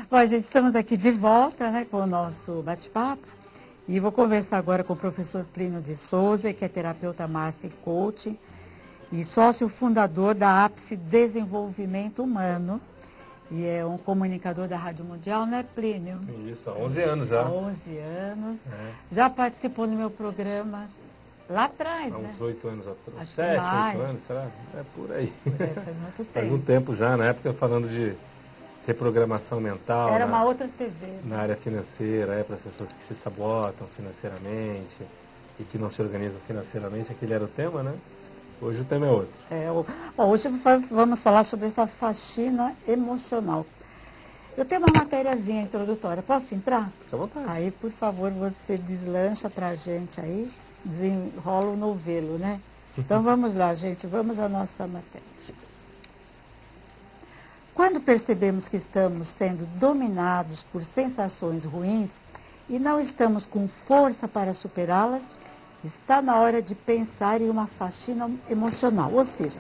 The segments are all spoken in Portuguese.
Bom, gente, estamos aqui de volta, né, com o nosso bate-papo. E vou conversar agora com o professor Plínio de Souza, que é terapeuta Master Coaching e sócio fundador da Ápice Desenvolvimento Humano. E é um comunicador da Rádio Mundial, né, Plínio? Isso, há 11 anos já. Há 11 anos. Já participou do meu programa lá atrás, há né? uns 8 anos atrás. Acho 7, mais. 8 anos, será? É por aí. Faz muito tempo. Faz um tempo já, na época falando de reprogramação mental. Era uma outra TV. Na área financeira, para as pessoas que se sabotam financeiramente e que não se organizam financeiramente, aquele era o tema, né? Hoje o tema é outro. Hoje vamos falar sobre essa faxina emocional. Eu tenho uma matériazinha introdutória. Posso entrar? Fica à vontade. Aí, por favor, você deslancha pra gente aí, desenrola o novelo, né? Então vamos lá, gente, vamos à nossa matéria. Quando percebemos que estamos sendo dominados por sensações ruins e não estamos com força para superá-las, está na hora de pensar em uma faxina emocional. Ou seja,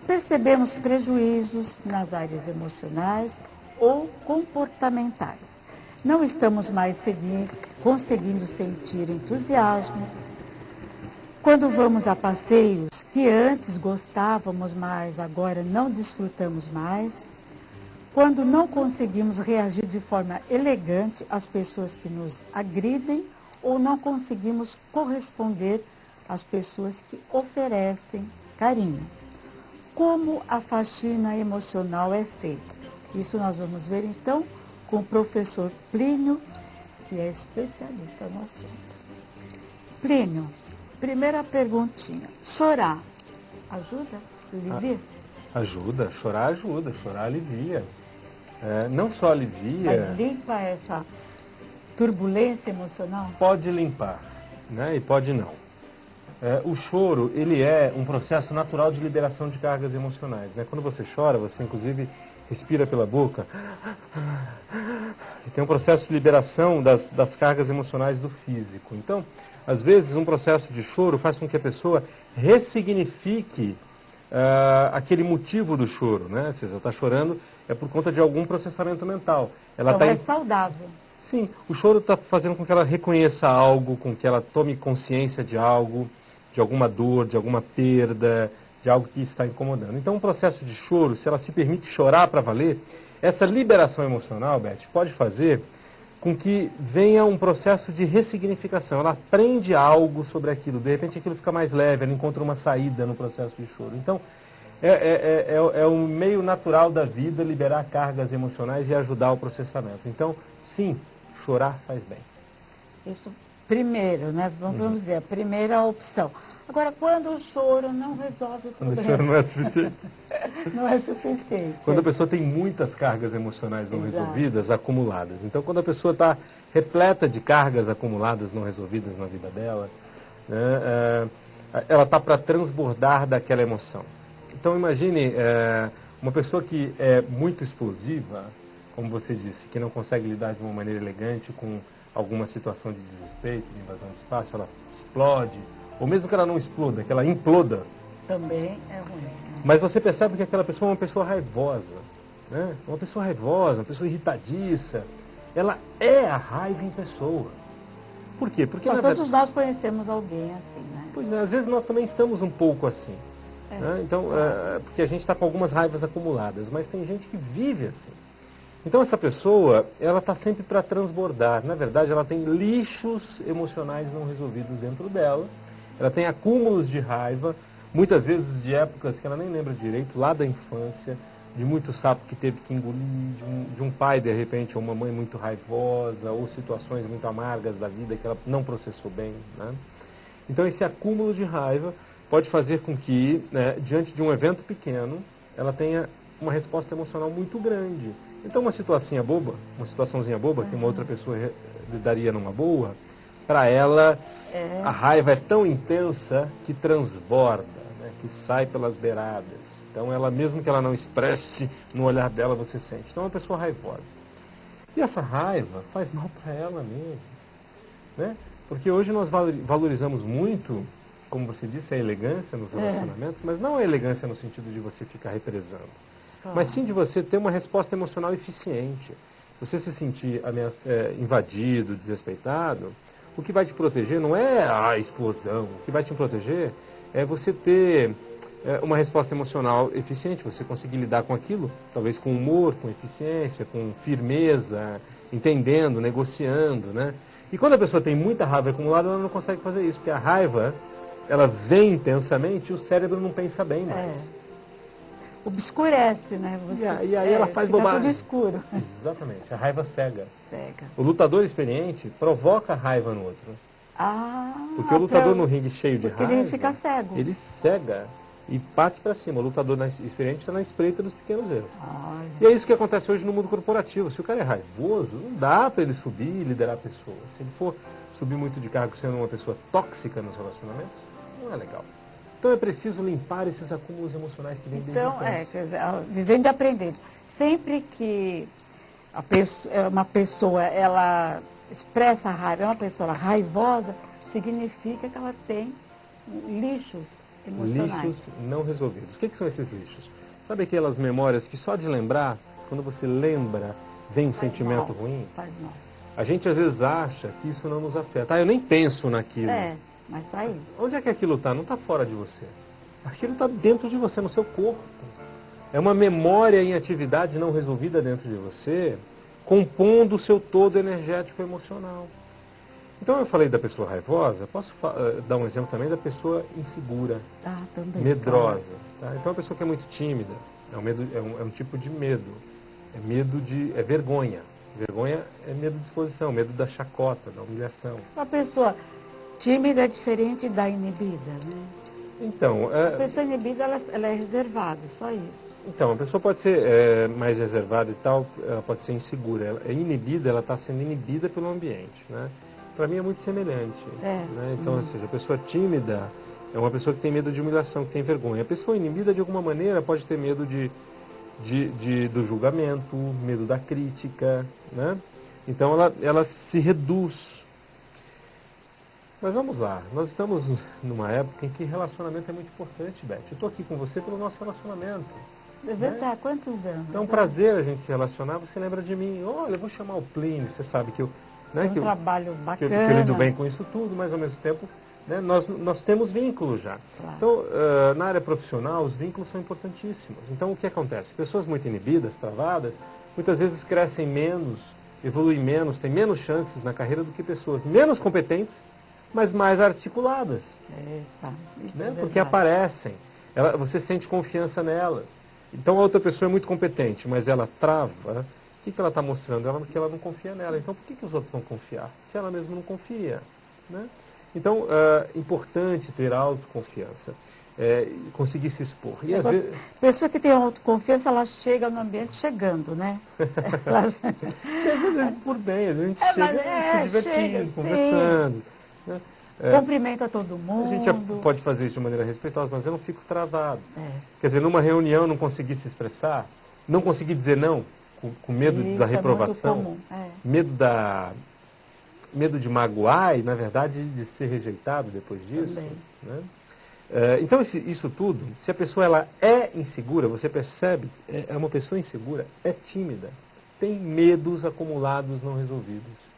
percebemos prejuízos nas áreas emocionais ou comportamentais. Não estamos mais conseguindo sentir entusiasmo. Quando vamos a passeios que antes gostávamos, mas agora não desfrutamos mais. Quando não conseguimos reagir de forma elegante às pessoas que nos agridem ou não conseguimos corresponder às pessoas que oferecem carinho. Como a faxina emocional é feita? Isso nós vamos ver então com o professor Plínio, que é especialista no assunto. Plínio, primeira perguntinha. Chorar ajuda? Alivia? Ajuda, chorar alivia. Não só alivia... Mas limpa essa turbulência emocional? Pode limpar, né? E pode não. O choro, ele é um processo natural de liberação de cargas emocionais, né? Quando você chora, você inclusive respira pela boca. E tem um processo de liberação das cargas emocionais do físico. Então, às vezes, um processo de choro faz com que a pessoa ressignifique aquele motivo do choro, né? Ou seja, ela está chorando é por conta de algum processamento mental. Ela então é saudável. Sim, o choro está fazendo com que ela reconheça algo, com que ela tome consciência de algo, de alguma dor, de alguma perda, de algo que está incomodando. Então, um processo de choro, se ela se permite chorar para valer, essa liberação emocional, Beth, pode fazer com que venha um processo de ressignificação. Ela aprende algo sobre aquilo, de repente aquilo fica mais leve, ela encontra uma saída no processo de choro. Então, é um meio natural da vida liberar cargas emocionais e ajudar o processamento. Então, sim, chorar faz bem. Isso primeiro, né? Vamos dizer, a primeira opção. Agora, quando o choro não resolve o problema. Quando o choro não é suficiente. Não é suficiente. Quando a pessoa tem muitas cargas emocionais não resolvidas, acumuladas. Então, quando a pessoa está repleta de cargas acumuladas não resolvidas na vida dela, né, ela está para transbordar daquela emoção. Então, imagine uma pessoa que é muito explosiva, como você disse, que não consegue lidar de uma maneira elegante com alguma situação de desrespeito, de invasão de espaço, ela explode, ou mesmo que ela não exploda, que ela imploda. Também é ruim. Né? Mas você percebe que aquela pessoa é uma pessoa raivosa, né? Uma pessoa raivosa, uma pessoa irritadiça. Ela é a raiva em pessoa. Por quê? Porque todos nós conhecemos alguém assim, né? Pois é, às vezes nós também estamos um pouco assim. Né? Então, porque a gente está com algumas raivas acumuladas, mas tem gente que vive assim. Então essa pessoa, ela está sempre para transbordar. Na verdade, ela tem lixos emocionais não resolvidos dentro dela. Ela tem acúmulos de raiva, muitas vezes de épocas que ela nem lembra direito, lá da infância, de muito sapo que teve que engolir, de um pai, de repente, ou uma mãe muito raivosa, ou situações muito amargas da vida que ela não processou bem. Né? Então esse acúmulo de raiva pode fazer com que, né, diante de um evento pequeno, ela tenha uma resposta emocional muito grande. Então uma situaçãozinha boba, que uma outra pessoa daria numa boa, para ela a raiva é tão intensa que transborda, né, que sai pelas beiradas. Então ela, mesmo que ela não expresse, no olhar dela você sente. Então é uma pessoa raivosa. E essa raiva faz mal para ela mesmo. Né? Porque hoje nós valorizamos muito, como você disse, a elegância nos relacionamentos, mas não a elegância no sentido de você ficar represando. Mas sim de você ter uma resposta emocional eficiente. você se sentir invadido, desrespeitado, o que vai te proteger não é a explosão. O que vai te proteger é você ter uma resposta emocional eficiente, você conseguir lidar com aquilo, talvez com humor, com eficiência, com firmeza, entendendo, negociando, né? E quando a pessoa tem muita raiva acumulada, ela não consegue fazer isso, porque a raiva, ela vem intensamente e o cérebro não pensa bem mais. Obscurece, né? E aí ela faz bobagem. Tudo escuro. Exatamente, a raiva cega. Cega. O lutador experiente provoca raiva no outro. Porque o lutador no ringue cheio de raiva, ele fica cego. Ele cega e parte para cima. O lutador experiente está na espreita dos pequenos erros. E é isso que acontece hoje no mundo corporativo. Se o cara é raivoso, não dá para ele subir e liderar pessoas. Se ele for subir muito de cargo sendo uma pessoa tóxica nos relacionamentos, não é legal. Então é preciso limpar esses acúmulos emocionais que vêm desde vivendo e aprendendo. Sempre que uma pessoa ela expressa raiva, é uma pessoa raivosa, significa que ela tem lixos emocionais. Lixos não resolvidos. O que são esses lixos? Sabe aquelas memórias que só de lembrar, quando você lembra, vem um sentimento ruim? Faz mal. A gente às vezes acha que isso não nos afeta. Eu nem penso naquilo. Mas está aí. Onde é que aquilo está? Não está fora de você. Aquilo está dentro de você, no seu corpo. É uma memória em atividade não resolvida dentro de você, compondo o seu todo energético e emocional. Então eu falei da pessoa raivosa, posso dar um exemplo também da pessoa insegura, também, medrosa. Tá? Então a pessoa que é muito tímida, é um tipo de medo. É vergonha. Vergonha é medo de exposição, medo da chacota, da humilhação. A pessoa tímida é diferente da inibida, né? Então, a pessoa inibida, ela é reservada, só isso. Então, a pessoa pode ser mais reservada e tal, ela pode ser insegura. Ela é inibida, ela está sendo inibida pelo ambiente, né? Para mim é muito semelhante. Né? Então, ou seja, a pessoa tímida é uma pessoa que tem medo de humilhação, que tem vergonha. A pessoa inibida, de alguma maneira, pode ter medo do julgamento, medo da crítica, né? Então, ela se reduz. Mas vamos lá, nós estamos numa época em que relacionamento é muito importante, Beth. Eu estou aqui com você pelo nosso relacionamento. É verdade, há quantos anos? É um prazer a gente se relacionar, você lembra de mim. Olha, eu vou chamar o Plínio, você sabe que eu... Né, que um trabalho bacana. Que eu lido bem com isso tudo, mas ao mesmo tempo, né, nós temos vínculos já. Claro. Então, na área profissional, os vínculos são importantíssimos. Então, o que acontece? Pessoas muito inibidas, travadas, muitas vezes crescem menos, evoluem menos, têm menos chances na carreira do que pessoas menos competentes, mas mais articuladas. Né? Porque aparecem. Você sente confiança nelas. Então a outra pessoa é muito competente, mas ela trava. O que ela está mostrando? Que ela não confia nela. Então por que os outros vão confiar? Se ela mesma não confia. Né? Então, importante ter autoconfiança. Conseguir se expor. E às vezes... Pessoa que tem autoconfiança, ela chega no ambiente chegando, né? Às vezes por bem, a gente chega se divertindo, conversando. Né? Cumprimenta todo mundo. A gente pode fazer isso de maneira respeitosa, mas eu não fico travado. Quer dizer, numa reunião não conseguir se expressar, não conseguir dizer não, com medo da reprovação, medo de magoar e, na verdade, de ser rejeitado depois disso. Né? Então, isso tudo, se a pessoa ela é insegura, você percebe, é uma pessoa insegura, é tímida, tem medos acumulados não resolvidos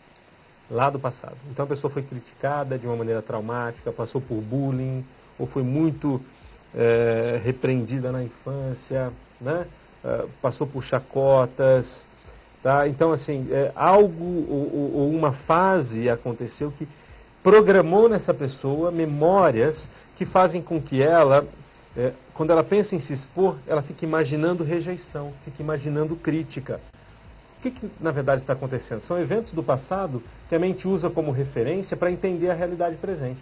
lá do passado. Então a pessoa foi criticada de uma maneira traumática, passou por bullying, ou foi muito repreendida na infância, né? Passou por chacotas. Tá? Então, assim, algo ou uma fase aconteceu que programou nessa pessoa memórias que fazem com que ela, quando ela pensa em se expor, ela fique imaginando rejeição, fique imaginando crítica. O que na verdade está acontecendo? São eventos do passado que a mente usa como referência para entender a realidade presente.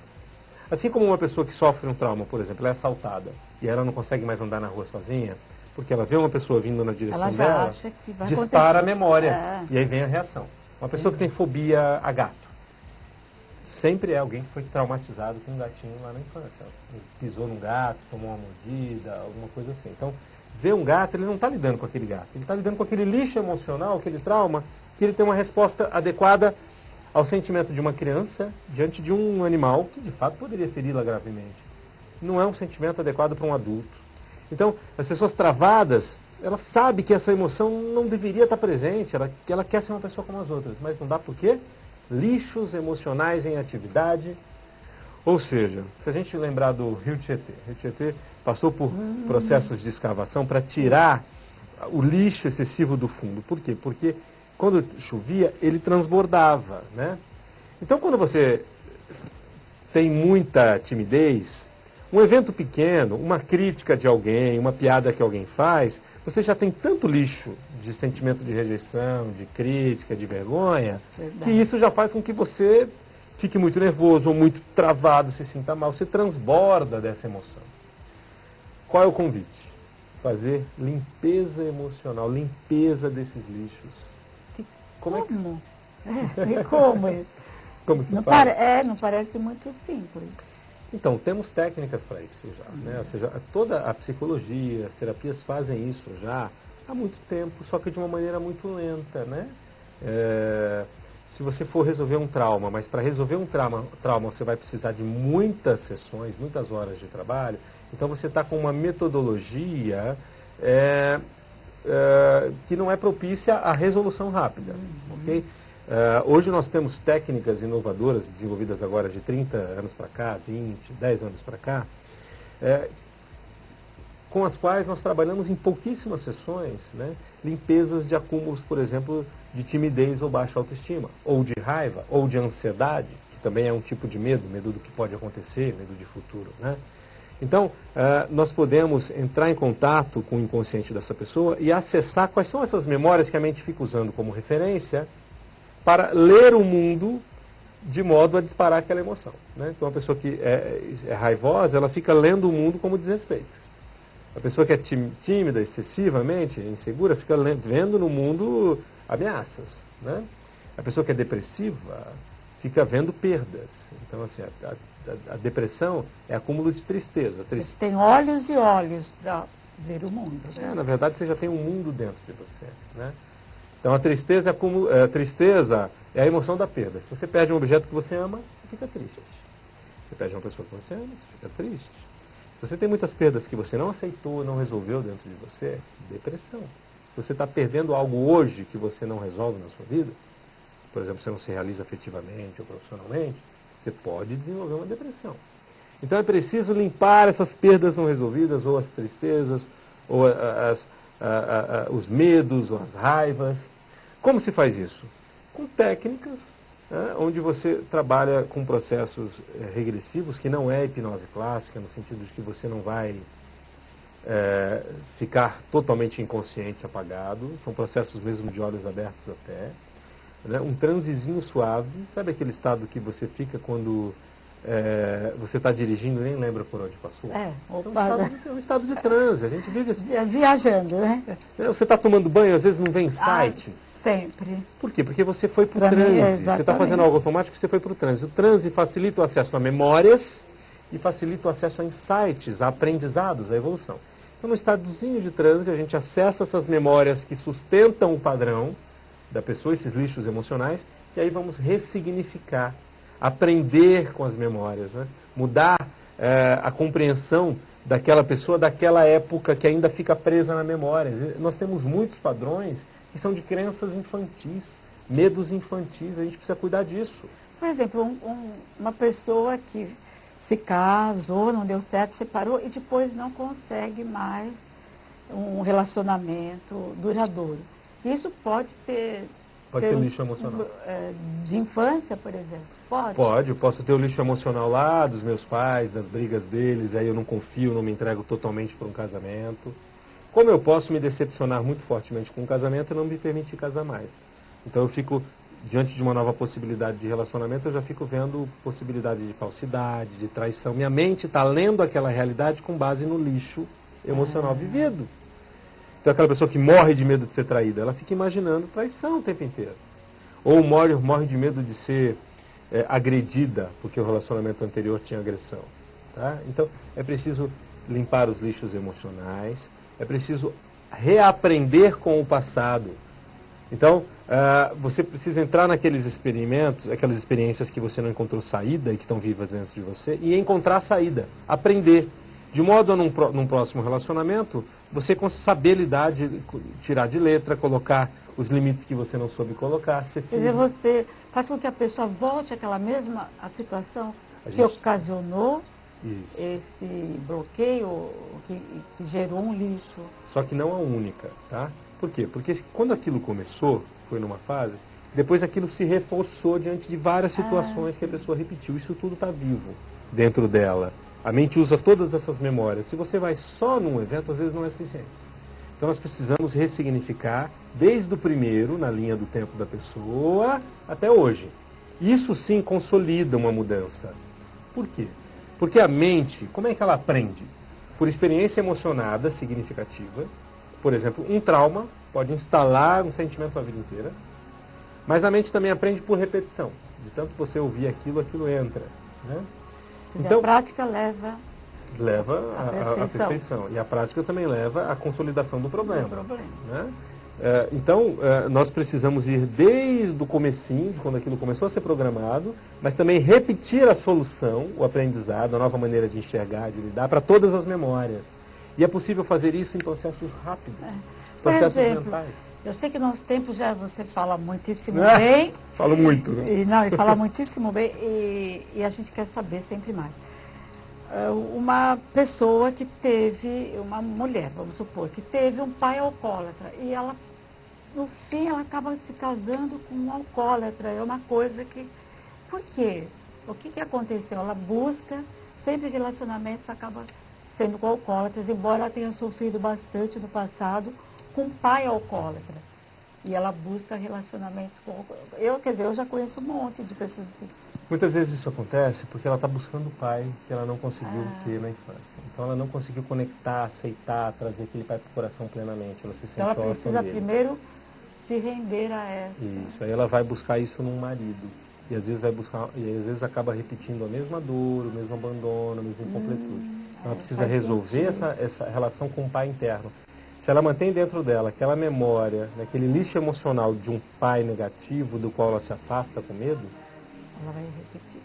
Assim como uma pessoa que sofre um trauma, por exemplo, ela é assaltada e ela não consegue mais andar na rua sozinha, porque ela vê uma pessoa vindo na direção dela, dispara a memória e aí vem a reação. Uma pessoa que tem fobia a gato, sempre é alguém que foi traumatizado com um gatinho lá na infância. Pisou num gato, tomou uma mordida, alguma coisa assim. Então, vê um gato, ele não está lidando com aquele gato. Ele está lidando com aquele lixo emocional, aquele trauma, que ele tem uma resposta adequada ao sentimento de uma criança diante de um animal que, de fato, poderia feri-la gravemente. Não é um sentimento adequado para um adulto. Então, as pessoas travadas, ela sabe que essa emoção não deveria estar presente, ela quer ser uma pessoa como as outras, mas não dá por quê? Lixos emocionais em atividade. Ou seja, se a gente lembrar do Rio Tietê passou por processos de escavação para tirar o lixo excessivo do fundo. Por quê? Porque quando chovia, ele transbordava, né? Então, quando você tem muita timidez, um evento pequeno, uma crítica de alguém, uma piada que alguém faz, você já tem tanto lixo de sentimento de rejeição, de crítica, de vergonha, que isso já faz com que você fique muito nervoso ou muito travado, se sinta mal. Você transborda dessa emoção. Qual é o convite? Fazer limpeza emocional, limpeza desses lixos. Como é que... E como isso? Como se Não, faz? não parece muito simples. Então, temos técnicas para isso já, né? Ou seja, toda a psicologia, as terapias fazem isso já há muito tempo, só que de uma maneira muito lenta, né? Se você for resolver um trauma, mas para resolver um trauma você vai precisar de muitas sessões, muitas horas de trabalho, então você está com uma metodologia que não é propícia à resolução rápida, ok? Hoje nós temos técnicas inovadoras desenvolvidas agora de 30 anos para cá, 10 anos para cá, com as quais nós trabalhamos em pouquíssimas sessões, né, limpezas de acúmulos, por exemplo, de timidez ou baixa autoestima, ou de raiva, ou de ansiedade, que também é um tipo de medo do que pode acontecer, medo de futuro, né? Então, nós podemos entrar em contato com o inconsciente dessa pessoa e acessar quais são essas memórias que a mente fica usando como referência para ler o mundo de modo a disparar aquela emoção, né? Então, uma pessoa que é raivosa, ela fica lendo o mundo como desrespeito. A pessoa que é tímida, excessivamente insegura, fica vendo no mundo ameaças, né? A pessoa que é depressiva fica vendo perdas. Então, assim, a depressão é acúmulo de tristeza. Você tem olhos e olhos para ver o mundo. Né? Na verdade, você já tem um mundo dentro de você, né? Então, a tristeza é a emoção da perda. Se você perde um objeto que você ama, você fica triste. Você perde uma pessoa que você ama, você fica triste. Se você tem muitas perdas que você não aceitou, não resolveu dentro de você, depressão. Se você está perdendo algo hoje que você não resolve na sua vida, por exemplo, você não se realiza afetivamente ou profissionalmente, você pode desenvolver uma depressão. Então é preciso limpar essas perdas não resolvidas, ou as tristezas, ou os medos, ou as raivas. Como se faz isso? Com técnicas, onde você trabalha com processos regressivos, que não é hipnose clássica, no sentido de que você não vai ficar totalmente inconsciente, apagado. São processos mesmo de olhos abertos até. Né? Um transezinho suave. Sabe aquele estado que você fica quando você está dirigindo e nem lembra por onde passou? É um estado de transe. A gente vive assim. Viajando, né? Você está tomando banho, às vezes não vem sites. Sempre. Por quê? Porque você foi para o transe. Você está fazendo algo automático, você foi para o transe. O transe facilita o acesso a memórias e facilita o acesso a insights, a aprendizados, a evolução. Então, no estadozinho de transe, a gente acessa essas memórias que sustentam o padrão da pessoa, esses lixos emocionais, e aí vamos ressignificar, aprender com as memórias, né? Mudar a compreensão daquela pessoa, daquela época que ainda fica presa na memória. Nós temos muitos padrões que são de crenças infantis, medos infantis, a gente precisa cuidar disso. Por exemplo, uma pessoa que se casou, não deu certo, separou e depois não consegue mais um relacionamento duradouro. Isso pode ter... Pode ter lixo emocional. De infância, por exemplo? Pode? Pode, eu posso ter o lixo emocional lá dos meus pais, das brigas deles, aí eu não confio, não me entrego totalmente para um casamento. Como eu posso me decepcionar muito fortemente com um casamento e não me permitir casar mais? Então eu fico, diante de uma nova possibilidade de relacionamento, eu já fico vendo possibilidade de falsidade, de traição. Minha mente está lendo aquela realidade com base no lixo emocional vivido. Então aquela pessoa que morre de medo de ser traída, ela fica imaginando traição o tempo inteiro. Ou morre de medo de ser agredida, porque o relacionamento anterior tinha agressão. Tá? Então é preciso limpar os lixos emocionais, é preciso reaprender com o passado. Então, você precisa entrar naqueles experimentos, aquelas experiências que você não encontrou saída e que estão vivas dentro de você, e encontrar a saída, aprender. De modo a num próximo relacionamento, você saber lidar, tirar de letra, colocar os limites que você não soube colocar. Quer dizer, você faz com que a pessoa volte àquela mesma situação que ocasionou esse bloqueio, que gerou um lixo. Só que não a única, tá? Por quê? Porque quando aquilo começou, foi numa fase, depois aquilo se reforçou diante de várias situações que a pessoa repetiu. Isso tudo está vivo dentro dela. A mente usa todas essas memórias. Se você vai só num evento, às vezes não é suficiente. Então nós precisamos ressignificar desde o primeiro, na linha do tempo da pessoa, até hoje. Isso sim consolida uma mudança. Por quê? Porque a mente, como é que ela aprende? Por experiência emocionada significativa. Por exemplo, um trauma pode instalar um sentimento a vida inteira. Mas a mente também aprende por repetição. De tanto você ouvir aquilo, aquilo entra. Né? Então, a prática leva à perfeição. E a prática também leva à consolidação do problema. Né? Então, nós precisamos ir desde o comecinho, de quando aquilo começou a ser programado, mas também repetir a solução, o aprendizado, a nova maneira de enxergar, de lidar, para todas as memórias. E é possível fazer isso em processos rápidos, processos mentais. Eu sei que no nosso tempo já você fala muitíssimo bem. Falo muito, né? E fala muitíssimo bem e a gente quer saber sempre mais. Uma pessoa que teve, uma mulher, vamos supor, que teve um pai alcoólatra e ela, no fim, ela acaba se casando com um alcoólatra. É uma coisa que... Por quê? O que aconteceu? Ela busca, sempre relacionamentos acaba sendo com alcoólatras, embora ela tenha sofrido bastante no passado com um pai alcoólatra. E ela busca relacionamentos com... Eu já conheço um monte de pessoas assim. Muitas vezes isso acontece porque ela está buscando o pai que ela não conseguiu ter na infância. Então ela não conseguiu conectar, aceitar, trazer aquele pai para o coração plenamente. Ela se sente ela precisa primeiro se render a essa. Isso, aí ela vai buscar isso num marido. E às vezes acaba repetindo a mesma dor, o mesmo abandono, a mesma incompletude. Ela precisa resolver essa relação com o pai interno. Se ela mantém dentro dela aquela memória, aquele lixo emocional de um pai negativo, do qual ela se afasta com medo, ela vai repetir.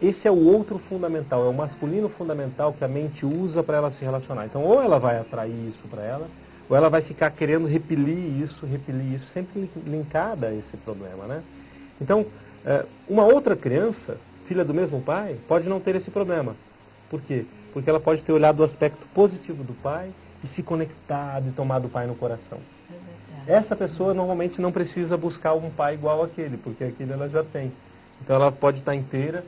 Esse é o outro fundamental, é o masculino fundamental que a mente usa para ela se relacionar. Então, ou ela vai atrair isso para ela, ou ela vai ficar querendo repelir isso, sempre linkada a esse problema, né? Então, uma outra criança, filha do mesmo pai, pode não ter esse problema. Por quê? Porque ela pode ter olhado o aspecto positivo do pai e se conectado e tomado o pai no coração. Essa pessoa normalmente não precisa buscar um pai igual àquele, porque aquele ela já tem. Então ela pode estar inteira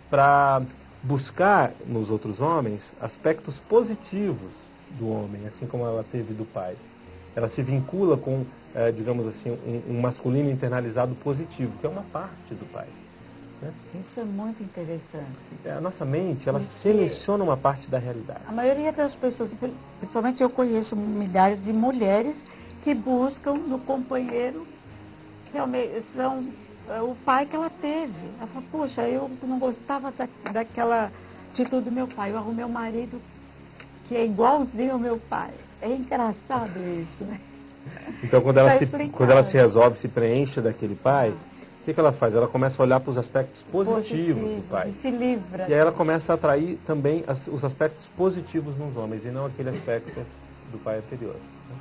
para buscar nos outros homens aspectos positivos do homem, assim como ela teve do pai. Ela se vincula com, digamos assim, um masculino internalizado positivo, que é uma parte do pai. Né? Isso é muito interessante. A nossa mente, ela seleciona uma parte da realidade. A maioria das pessoas, principalmente eu conheço milhares de mulheres que buscam no companheiro realmente o pai que ela teve. Ela fala, poxa, eu não gostava daquela atitude do meu pai. Eu arrumei um marido que é igualzinho ao meu pai. É engraçado isso, né? Então, quando ela se resolve, se preenche daquele pai, o que ela faz? Ela começa a olhar para os aspectos positivos do pai. E se livra. E aí ela começa a atrair também os aspectos positivos nos homens, e não aquele aspecto do pai anterior. Né?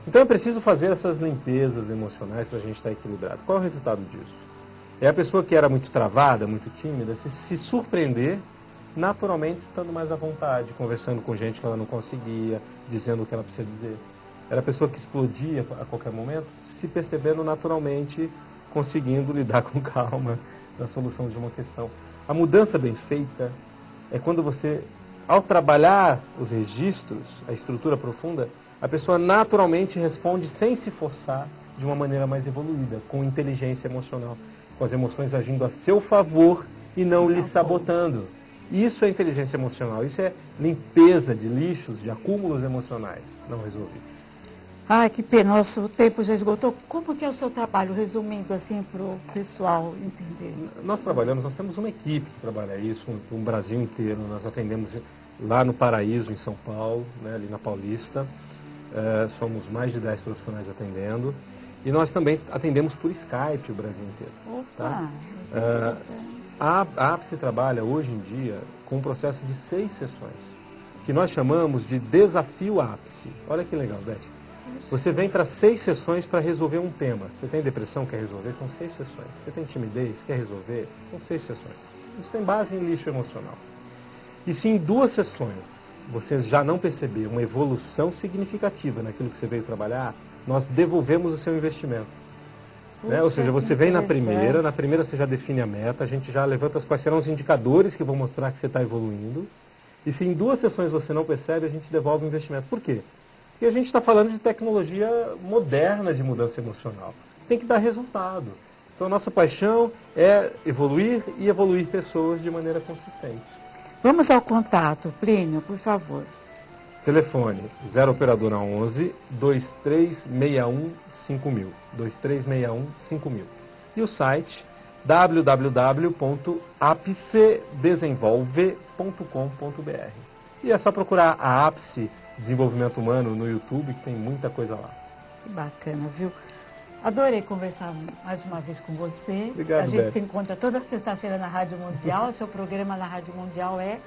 Então é preciso fazer essas limpezas emocionais para a gente estar equilibrado. Qual é o resultado disso? É a pessoa que era muito travada, muito tímida, se surpreender naturalmente estando mais à vontade, conversando com gente que ela não conseguia, dizendo o que ela precisa dizer. Era a pessoa que explodia a qualquer momento, se percebendo naturalmente, conseguindo lidar com calma na solução de uma questão. A mudança bem feita é quando você, ao trabalhar os registros, a estrutura profunda, a pessoa naturalmente responde sem se forçar de uma maneira mais evoluída, com inteligência emocional, com as emoções agindo a seu favor e não lhe sabotando. Isso é inteligência emocional, isso é limpeza de lixos, de acúmulos emocionais não resolvidos. Ai, que pena, nosso tempo já esgotou. Como que é o seu trabalho, resumindo assim para o pessoal entender? Nós temos uma equipe que trabalha isso, no Brasil inteiro. Nós atendemos lá no Paraíso, em São Paulo, né, ali na Paulista. Somos mais de 10 profissionais atendendo. E nós também atendemos por Skype o Brasil inteiro. Opa, tá? A APSE trabalha hoje em dia com um processo de 6 sessões. que nós chamamos de desafio ápice. Olha que legal, Beth. Você vem para 6 sessões para resolver um tema. Você tem depressão, quer resolver? São 6 sessões. Você tem timidez, quer resolver? São 6 sessões. Isso tem base em lixo emocional. E se em 2 sessões você já não perceber uma evolução significativa naquilo que você veio trabalhar, nós devolvemos o seu investimento. Ou seja, você vem na primeira você já define a meta, a gente já levanta quais serão os indicadores que vão mostrar que você está evoluindo. E se em 2 sessões você não percebe, a gente devolve o investimento. Por quê? Porque a gente está falando de tecnologia moderna de mudança emocional. Tem que dar resultado. Então, a nossa paixão é evoluir e evoluir pessoas de maneira consistente. Vamos ao contato, Plínio, por favor. Telefone 0 operadora 11 2361 5000. 2361 5000. E o site www.apcedesenvolve.com.br. E é só procurar a Apce Desenvolvimento Humano no YouTube, que tem muita coisa lá. Que bacana, viu? Adorei conversar mais uma vez com você. Obrigado, a gente Beth. se encontra toda sexta-feira na Rádio Mundial. Seu programa na Rádio Mundial é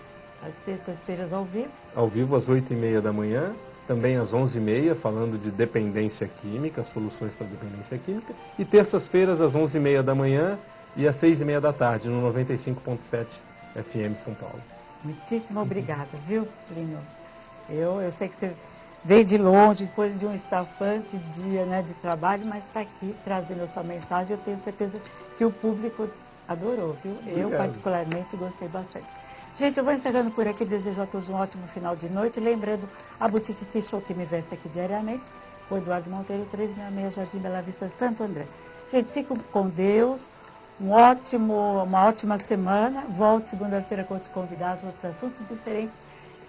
às sextas-feiras ao vivo. Ao vivo às 8h30 da manhã, também às 11h30, falando de dependência química, soluções para dependência química. E terças-feiras às 11h30 da manhã e às 6h30 da tarde, no 95.7 FM São Paulo. Muitíssimo obrigada, viu, Plínio? Eu sei que você veio de longe, depois de um estafante dia, né, de trabalho, mas está aqui trazendo a sua mensagem. Eu tenho certeza que o público adorou, viu? Obrigado. Eu, particularmente, gostei bastante. Gente, eu vou encerrando por aqui. Desejo a todos um ótimo final de noite. Lembrando, a Boutique Tea Show que me veste aqui diariamente, o Eduardo Monteiro, 366, Jardim Bela Vista, Santo André. Gente, fiquem com Deus. Uma ótima semana. Volte segunda-feira com outros convidados, outros assuntos diferentes,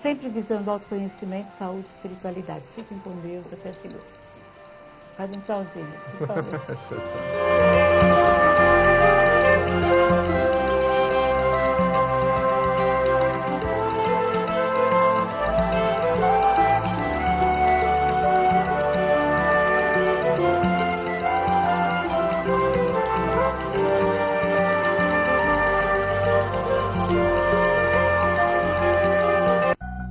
sempre visando autoconhecimento, saúde e espiritualidade. Fiquem com Deus, até segunda. Faz um tchauzinho, por favor. Tchau, tchau.